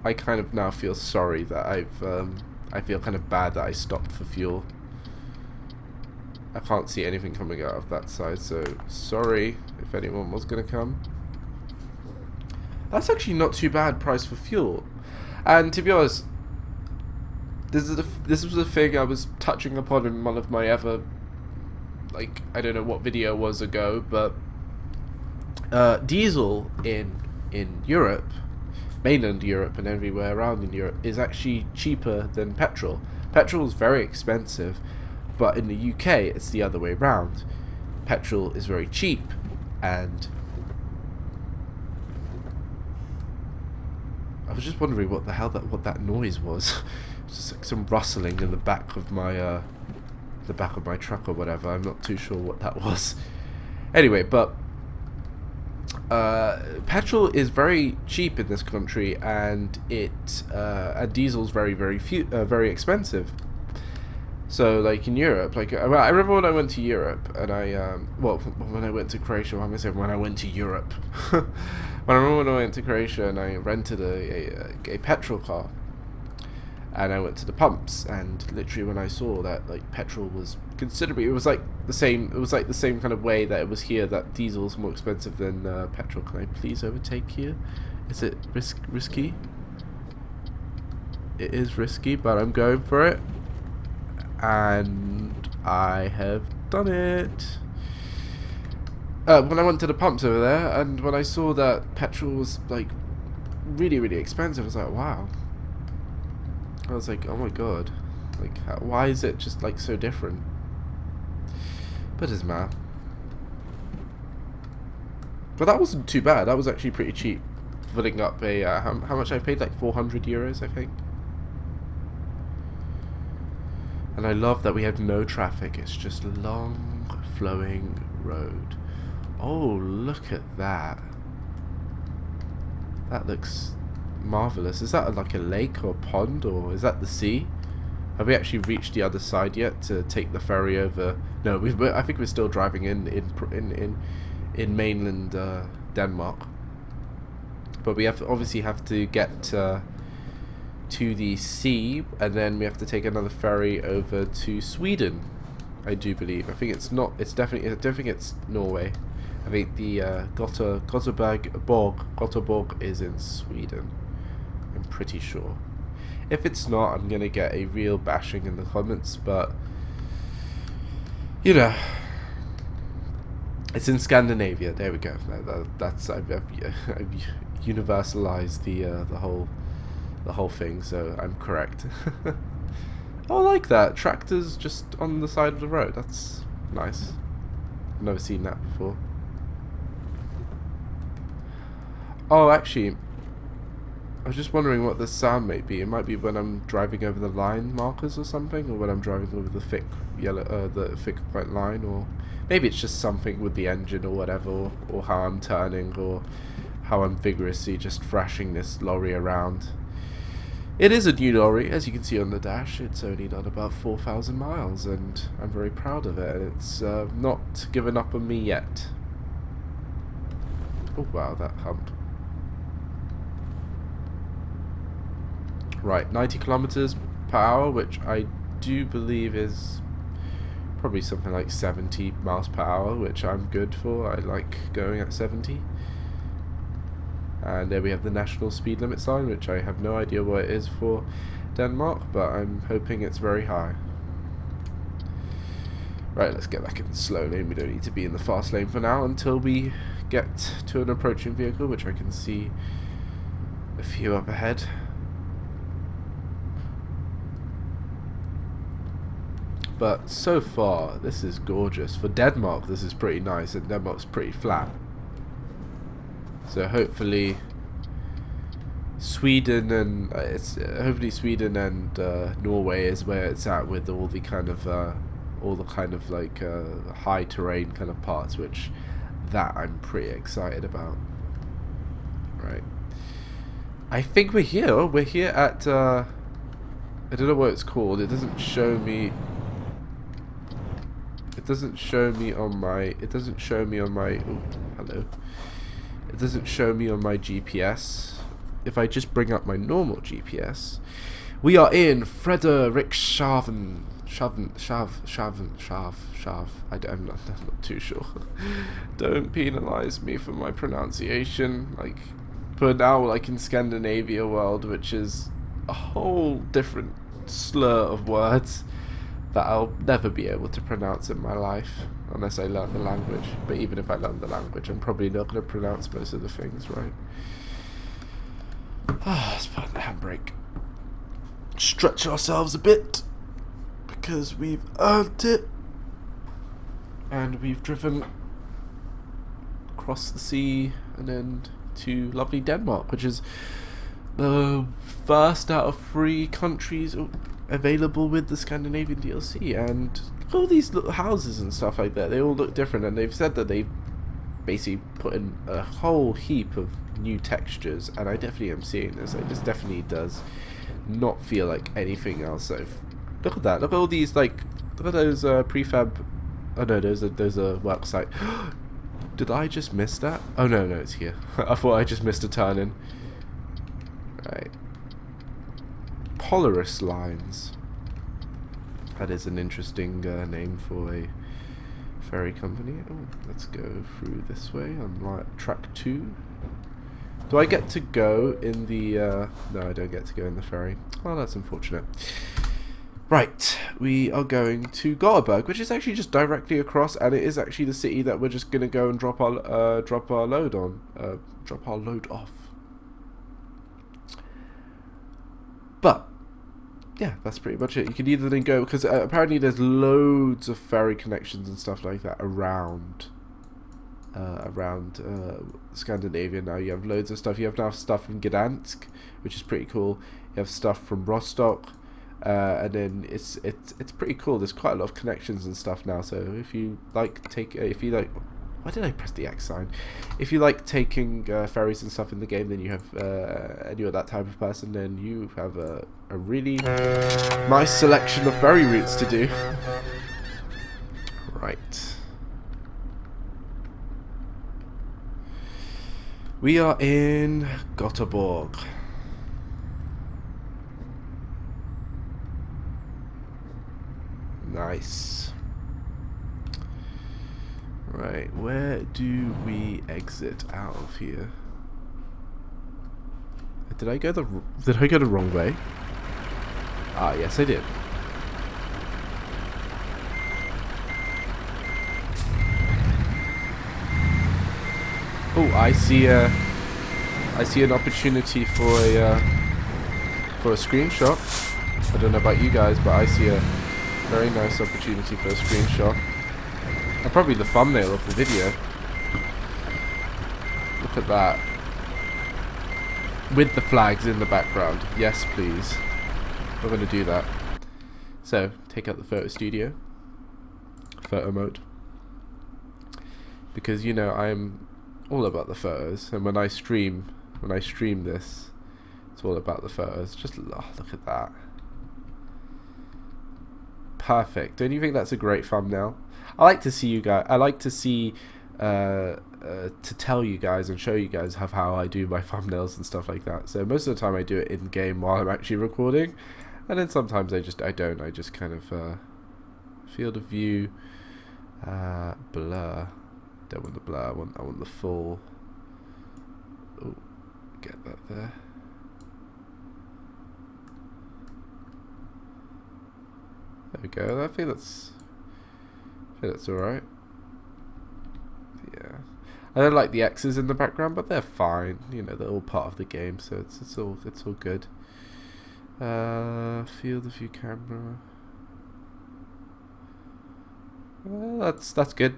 I kind of now feel sorry that I feel kind of bad that I stopped for fuel. I can't see anything coming out of that side, so sorry if anyone was gonna come. That's actually not too bad price for fuel. And to be honest, this was the thing I was touching upon in one of my other, like, I don't know what video it was ago, but diesel in Europe, mainland Europe and everywhere around in Europe, is actually cheaper than petrol. Petrol is very expensive, but in the UK it's the other way around. Petrol is very cheap, and I was just wondering what the hell what that noise was. Just like some rustling in the back of my truck or whatever. I'm not too sure what that was. Anyway, but petrol is very cheap in this country, and diesel's very expensive. So, like in Europe, like I remember when I went to Europe, and when I went to Croatia. Why am I saying when I went to Europe? I remember when I went to Croatia and I rented a petrol car, and I went to the pumps, and literally when I saw that like petrol was considerably, it was like the same kind of way that it was here, that diesel's more expensive than petrol. Can I please overtake here? Is it risky? It is risky, but I'm going for it, and I have done it. When I went to the pumps over there, and when I saw that petrol was like really, really expensive, I was like, wow. I was like, oh my god, like why is it just like so different? But it's mad. But that wasn't too bad. That was actually pretty cheap. Filling up a how much I paid, like 400 euros, I think. And I love that we have no traffic. It's just a long flowing road. Oh, look at that. That looks marvelous. Is that like a lake or a pond, or is that the sea? Have we actually reached the other side yet to take the ferry over? No, I think we're still driving in mainland Denmark. But we obviously have to get to the sea, and then we have to take another ferry over to Sweden, I do believe. I don't think it's Norway. I think the Gothenburg is in Sweden. I'm pretty sure. If it's not, I'm gonna get a real bashing in the comments, but you know, it's in Scandinavia. There we go. That's I've universalized the whole thing, so I'm correct. Oh, I like that. Tractors just on the side of the road. That's nice. I've never seen that before. Oh, actually, I was just wondering what the sound might be. It might be when I'm driving over the line markers or something, or when I'm driving over the thick white line, or maybe it's just something with the engine or whatever, or how I'm turning, or how I'm vigorously just thrashing this lorry around. It is a new lorry, as you can see on the dash. It's only done about 4,000 miles, and I'm very proud of it. It's not given up on me yet. Oh wow, that hump. Right, 90 kilometers per hour, which I do believe is probably something like 70 miles per hour, which I'm good for. I like going at 70. And there we have the national speed limit sign, which I have no idea what it is for Denmark, but I'm hoping it's very high. Right, let's get back in the slow lane. We don't need to be in the fast lane for now until we get to an approaching vehicle, which I can see a few up ahead. But so far, this is gorgeous. For Denmark, this is pretty nice, and Denmark's pretty flat. So hopefully Sweden and it's hopefully Sweden and Norway is where it's at with all the kind of like high terrain kind of parts, which that I'm pretty excited about. Right, I think we're here. We're here at I don't know what it's called. It doesn't show me. It doesn't show me on my. It doesn't show me on my. Oh, hello. It doesn't show me on my GPS. If I just bring up my normal GPS, we are in Frederikshavn. I'm not too sure. Don't penalize me for my pronunciation. Like, but now, like in Scandinavia world, which is a whole different slur of words that I'll never be able to pronounce in my life unless I learn the language. But even if I learn the language, I'm probably not going to pronounce most of the things right. Let's put on the handbrake. Stretch ourselves a bit because we've earned it, and we've driven across the sea and then to lovely Denmark, which is the first out of 3 countries available with the Scandinavian DLC. And all these little houses and stuff like that, they all look different, and they've said that they've basically put in a whole heap of new textures, and I definitely am seeing this. Like, this definitely does not feel like anything else. So look at that. Look at all these, like, look at those prefab. Oh no, those are work site. Did I just miss that? Oh no, it's here. I thought I just missed a turn in. Right. Polaris lines. That is an interesting name for a ferry company. Oh, let's go through this way on track 2. Do I get to go in the no, I don't get to go in the ferry. Oh, that's unfortunate. Right, we are going to Gothenburg, which is actually just directly across, and it is actually the city that we're just gonna go and drop our load off. But yeah, that's pretty much it. You can either then go, because apparently there's loads of ferry connections and stuff like that around Scandinavia now. You have loads of stuff. You have now stuff from Gdansk, which is pretty cool. You have stuff from Rostock, and then it's pretty cool. There's quite a lot of connections and stuff now. So if you like why did I press the X sign? If you like taking ferries and stuff in the game, then you have and you're that type of person, then you have a really nice selection of ferry routes to do. Right. We are in Gothenburg. Nice. Right, where do we exit out of here? Did I go the wrong way? Ah, yes, I did. Oh, I see an opportunity for a screenshot. I don't know about you guys, but I see a very nice opportunity for a screenshot. And probably the thumbnail of the video. Look at that. With the flags in the background. Yes, please. We're going to do that. So, take out the photo studio. Photo mode. Because, you know, I'm all about the photos. And when I stream this, it's all about the photos. Just look at that. Perfect. Don't you think that's a great thumbnail? I like to see you guys. I like to see to tell you guys and show you guys how I do my thumbnails and stuff like that. So most of the time I do it in game while I'm actually recording, and then sometimes I don't. I just kind of field of view, blur. Don't want the blur. I want the full. Oh, get that there. There we go. I think that's alright. Yeah. I don't like the X's in the background, but they're fine. You know, they're all part of the game, so it's all good. Field of view camera. That's good.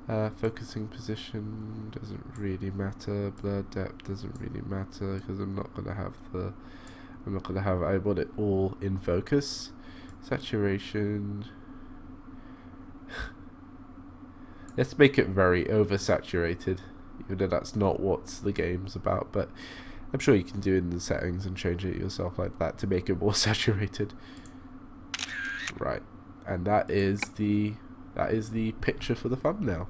Focusing position doesn't really matter. Blur depth doesn't really matter because I'm not gonna have I want it all in focus. Saturation. Let's make it very oversaturated, even though that's not what the game's about, but I'm sure you can do it in the settings and change it yourself like that to make it more saturated. Right, and that is the picture for the thumbnail.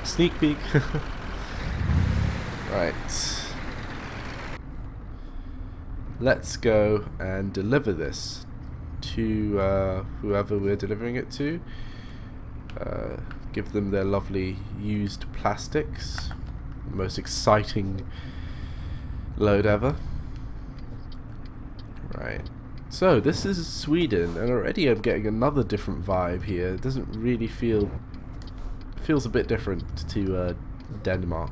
Sneak peek. Right. Let's go and deliver this to whoever we're delivering it to. Give them their lovely used plastics. The most exciting load ever. Right. So this is Sweden, and already I'm getting another different vibe here. It doesn't really feels a bit different to Denmark.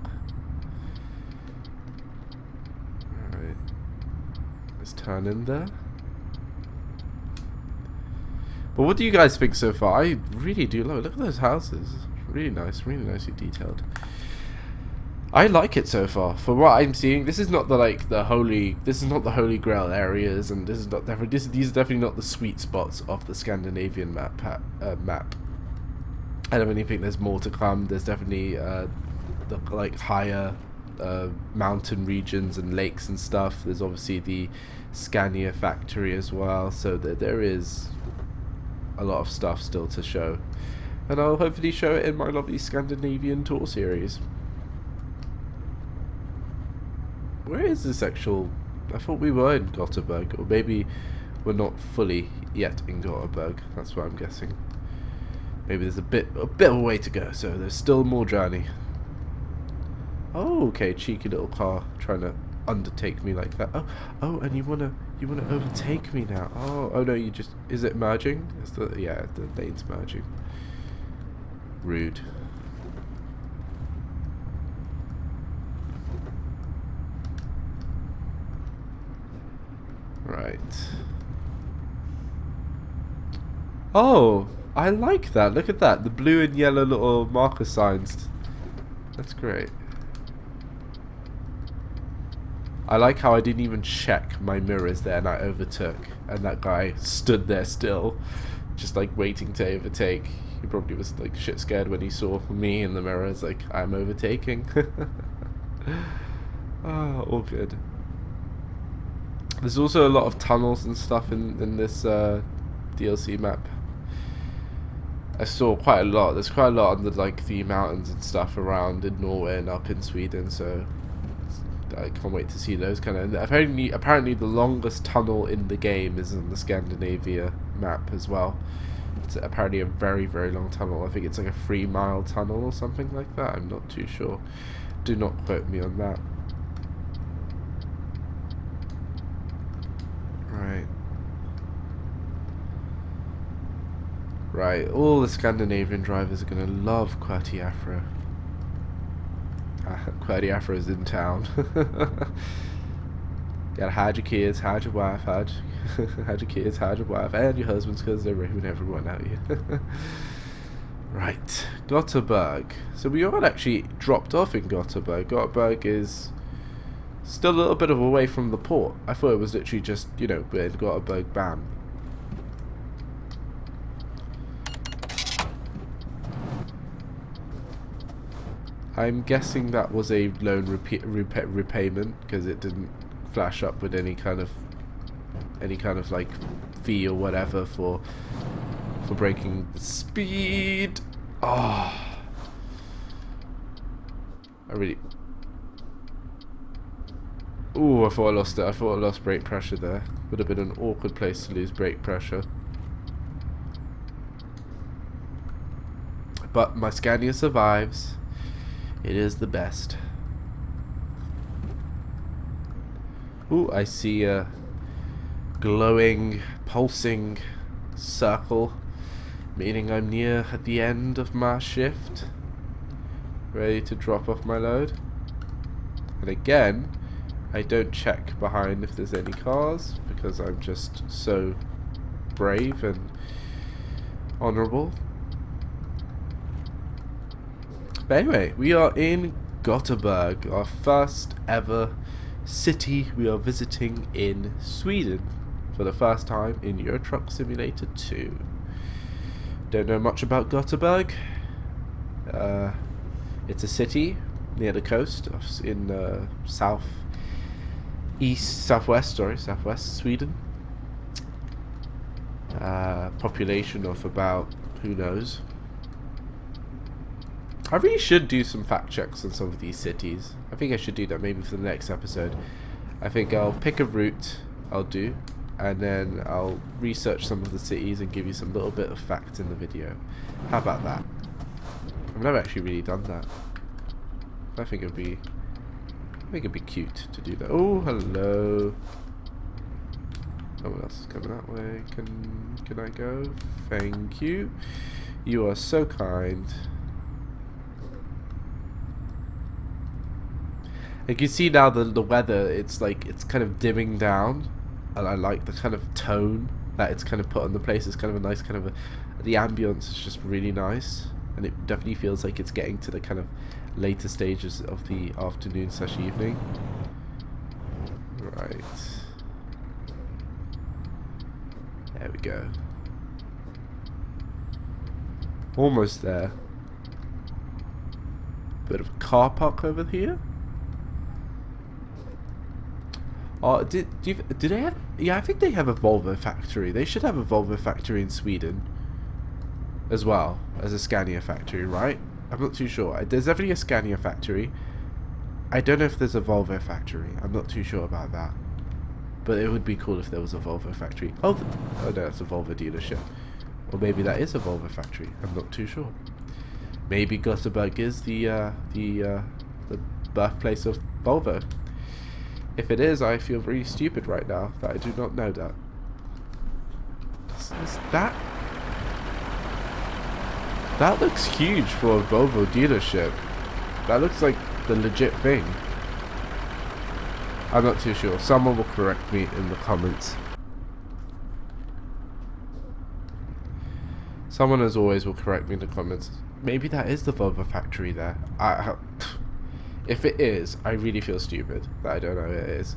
Alright. Let's turn in there. But what do you guys think so far? I really do love it. Look at those houses. Really nice, really nicely detailed. I like it so far. For what I'm seeing, this is not the holy grail areas, and this is not these are definitely not the sweet spots of the Scandinavian map. I don't really think there's more to come. There's definitely the higher mountain regions and lakes and stuff. There's obviously the Scania factory as well, so there is a lot of stuff still to show, and I'll hopefully show it in my lovely Scandinavian tour series. Where is this actual? I thought we were in Gothenburg, or maybe we're not fully yet in Gothenburg. That's what I'm guessing. Maybe there's a bit of a way to go, so there's still more journey. Oh, okay, cheeky little car trying to undertake me like that. Oh, and you wanna overtake me now? Oh no, you just, is it merging? Yeah, the lane's merging. Rude. Right. Oh, I like that. Look at that. The blue and yellow little marker signs. That's great. I like how I didn't even check my mirrors there and I overtook. And that guy stood there still, just like waiting to overtake. He probably was like shit scared when he saw me in the mirror. It's like, I'm overtaking. Oh, all good. There's also a lot of tunnels and stuff in this DLC map. I saw quite a lot. There's quite a lot under like the mountains and stuff around in Norway and up in Sweden, so I can't wait to see those kind of. Apparently the longest tunnel in the game is in the Scandinavia map as well. It's apparently a very, very long tunnel. I think it's like a 3-mile tunnel or something like that. I'm not too sure. Do not quote me on that. Right, all the Scandinavian drivers are going to love Qwerty Afro. Qwerty Afro is in town. Gotta hide your kids, hide your wife, hide your kids, hide your wife, and your husbands, because they're raping everyone out here. Right, Gothenburg. So we all actually dropped off in Gothenburg. Gothenburg is still a little bit of away from the port. I thought it was literally just, you know, we're in Gothenburg, bam. I'm guessing that was a loan repayment because it didn't flash up with any kind of like fee or whatever for breaking the speed. Oh, I really. Ooh, I thought I lost it. I thought I lost brake pressure there. Would have been an awkward place to lose brake pressure. But my Scania survives. It is the best. Ooh, I see a glowing, pulsing circle, meaning I'm near at the end of my shift, ready to drop off my load. And again, I don't check behind if there's any cars because I'm just so brave and honorable. But anyway, we are in Gothenburg, our first ever city we are visiting in Sweden for the first time in Euro Truck Simulator 2. Don't know much about Gothenburg. It's a city near the coast in southwest Sweden. Population of about, who knows. I really should do some fact checks on some of these cities. I think I should do that maybe for the next episode. I think I'll pick a route I'll do, and then I'll research some of the cities and give you some little bit of facts in the video. How about that? I've never actually really done that. I think it'd be cute to do that. Oh, hello. Someone else is coming that way. Can I go? Thank you. You are so kind. You can see now the weather, it's kind of dimming down, and I like the kind of tone that it's kind of put on the place. It's kind of a nice the ambience is just really nice, and it definitely feels like it's getting to the kind of later stages of the afternoon / evening. Right. There we go. Almost there. Bit of a car park over here. Oh, do they have? Yeah, I think they have a Volvo factory. They should have a Volvo factory in Sweden as well as a Scania factory, right? I'm not too sure. There's definitely a Scania factory. I don't know if there's a Volvo factory. I'm not too sure about that. But it would be cool if there was a Volvo factory. Oh no, that's a Volvo dealership. Or maybe that is a Volvo factory. I'm not too sure. Maybe Gothenburg is the birthplace of Volvo. If it is, I feel really stupid right now that I do not know that. Is that? That looks huge for a Volvo dealership. That looks like the legit thing. I'm not too sure. Someone will correct me in the comments. Someone, as always, will correct me in the comments. Maybe that is the Volvo factory there. If it is, I really feel stupid that I don't know it is.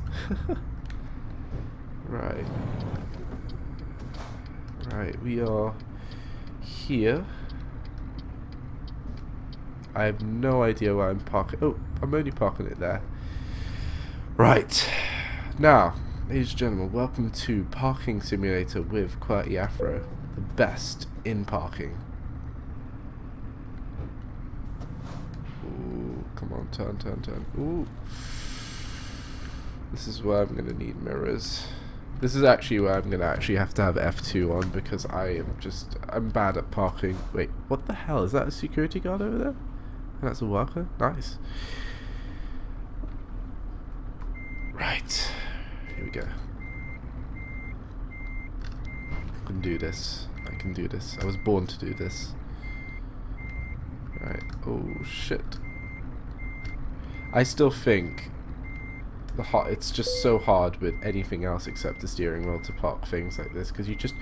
Right. Right, we are here. I have no idea where I'm parking. Oh, I'm only parking it there. Right. Now, ladies and gentlemen, welcome to Parking Simulator with Qwerty Afro, the best in parking. Ooh, come on, turn. Ooh. This is where I'm going to need mirrors. This is actually where I'm going to actually have to have F2 on because I'm bad at parking. Wait, what the hell? Is that a security guard over there? That's a worker? Nice. Right. Here we go. I can do this. I was born to do this. Right. Oh, shit. I still think it's just so hard with anything else except the steering wheel to park things like this because you just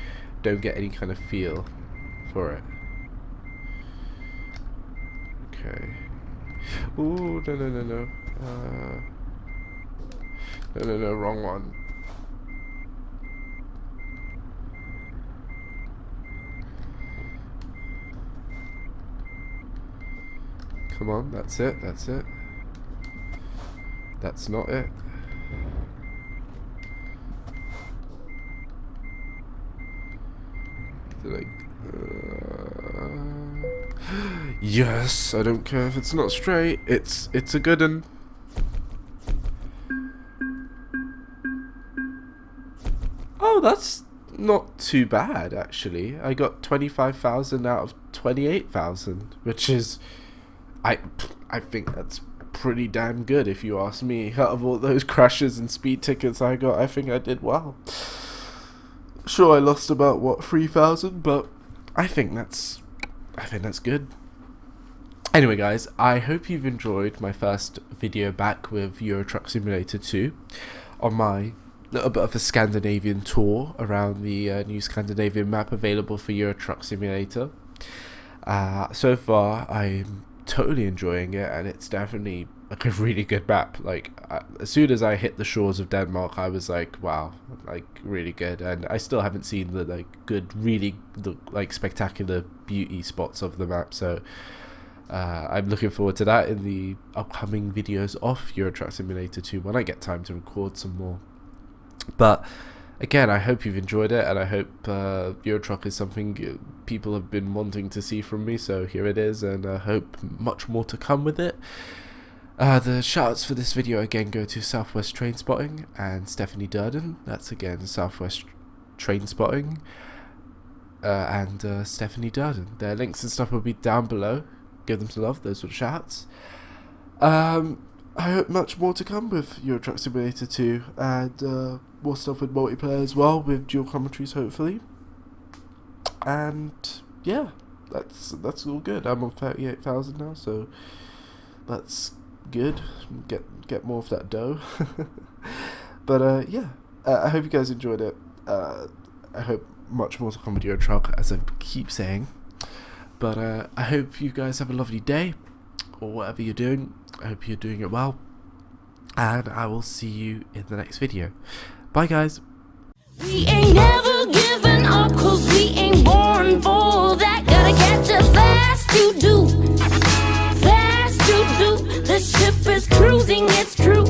don't get any kind of feel for it. Okay. Ooh, no. No, wrong one. Come on, that's it. That's not it. Yes, I don't care if it's not straight. It's a good one. Oh, that's not too bad actually. I got 25,000 out of 28,000, which is I think that's pretty damn good if you ask me. Out of all those crashes and speed tickets I got, I think I did well. Sure, I lost about what 3,000, but I think that's good. Anyway guys, I hope you've enjoyed my first video back with Euro Truck Simulator 2 on my little bit of a Scandinavian tour around the new Scandinavian map available for Euro Truck Simulator. So far I'm totally enjoying it, and it's definitely like a really good map. Like as soon as I hit the shores of Denmark, I was like, wow, like really good. And I still haven't seen the like spectacular beauty spots of the map, so I'm looking forward to that in the upcoming videos of Euro Truck Simulator 2 when I get time to record some more. But again, I hope you've enjoyed it, and I hope Euro Truck is something people have been wanting to see from me, so here it is, and I hope much more to come with it. The shoutouts for this video again go to Southwest Trainspotting and Stephanie Durden. That's again Southwest Trainspotting and Stephanie Durden. Their links and stuff will be down below. Give them some love, those were the shoutouts. I hope much more to come with Euro Truck Simulator 2, and more stuff with multiplayer as well, with dual commentaries hopefully. And yeah, that's all good. I'm on 38,000 now, so that's good. Get more of that dough. But yeah, I hope you guys enjoyed it. I hope much more to come with Euro Truck, as I keep saying. But I hope you guys have a lovely day, or whatever you're doing. I hope you're doing it well, and I will see you in the next video. Bye guys. We ain't never giving up, 'cause we ain't born for that. Gotta catch us fast to do. Fast to do. The ship is cruising, it's true.